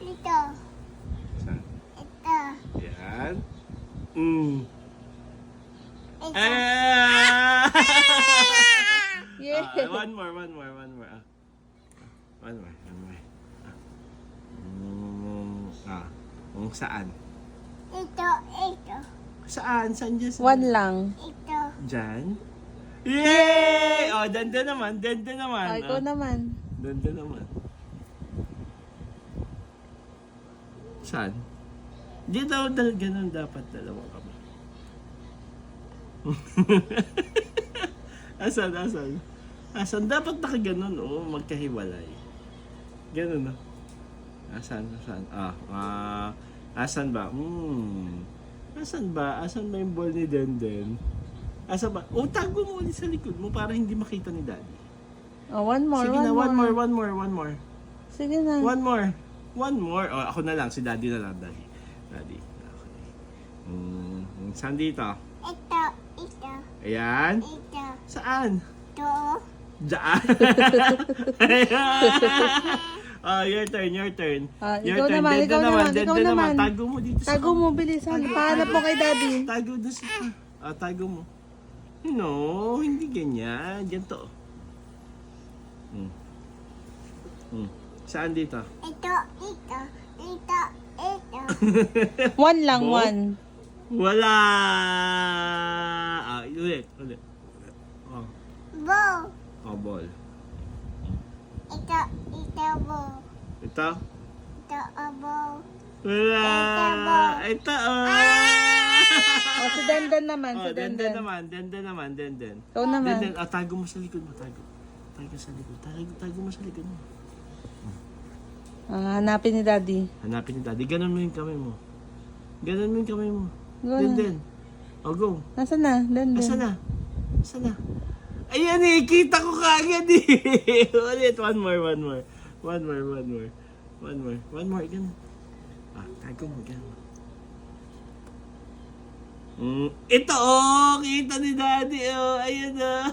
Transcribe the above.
Ito. Saan? Ito. Yan. Ito. Ah! Yeah. One more. One more. Kung saan? Ito. Ito. Saan? Saan dyan? One lang. Ito. Dyan? Yay! Oh, danda naman. Ay, ikaw naman. Danda naman. Saan? Di daw ganun dapat dalawa kami. Asan? Asan? Dapat nakaganon, oh. Magkahiwalay. Ganun, no? Asan? Asan ba? Asan ba? Asan ba yung ball ni Denden? Asan ba? Oh, tago mo ulit sa likod mo para hindi makita ni Daddy. Oh, one more. Sige na, one more. Sige na. One more. Oh, ako na lang. Si Daddy na lang. Daddy. Okay. Saan dito? Ito. Ito. Ayan. Ito. Saan? Ito. Diyan. Oh, your turn. Ikaw naman. Tago mo dito sa Tago mo, bilisan. Pahanap mo kay Daddy. Tago doon sa... tago mo. No, hindi ganyan. Ganito. Saan dito? Ito. Ito. Ito. Ito. One lang, Bo? one. Wala. Ulit. Oh, Bow. ball. Ito. Ito. Bow. Ito? Ito. Bow. Wala. Ito, O, si Dandan naman. Oh, Si Denden Dandan. naman. Ikaw naman. Denden, tago mo sa likod mo. Tago sa likod. Tago mo sa likod mo. Hanapin ni Daddy. Hanapin ni Daddy. Ganon mo yung kamay mo. Go na. Denden. O, go. Nasaan na? Dandan. Asan na? Ayan eh, kita ko kaagad eh. Ulit, one more. Ganun. Tago mo, ganun. Ito, kita ni Daddy, ayan na.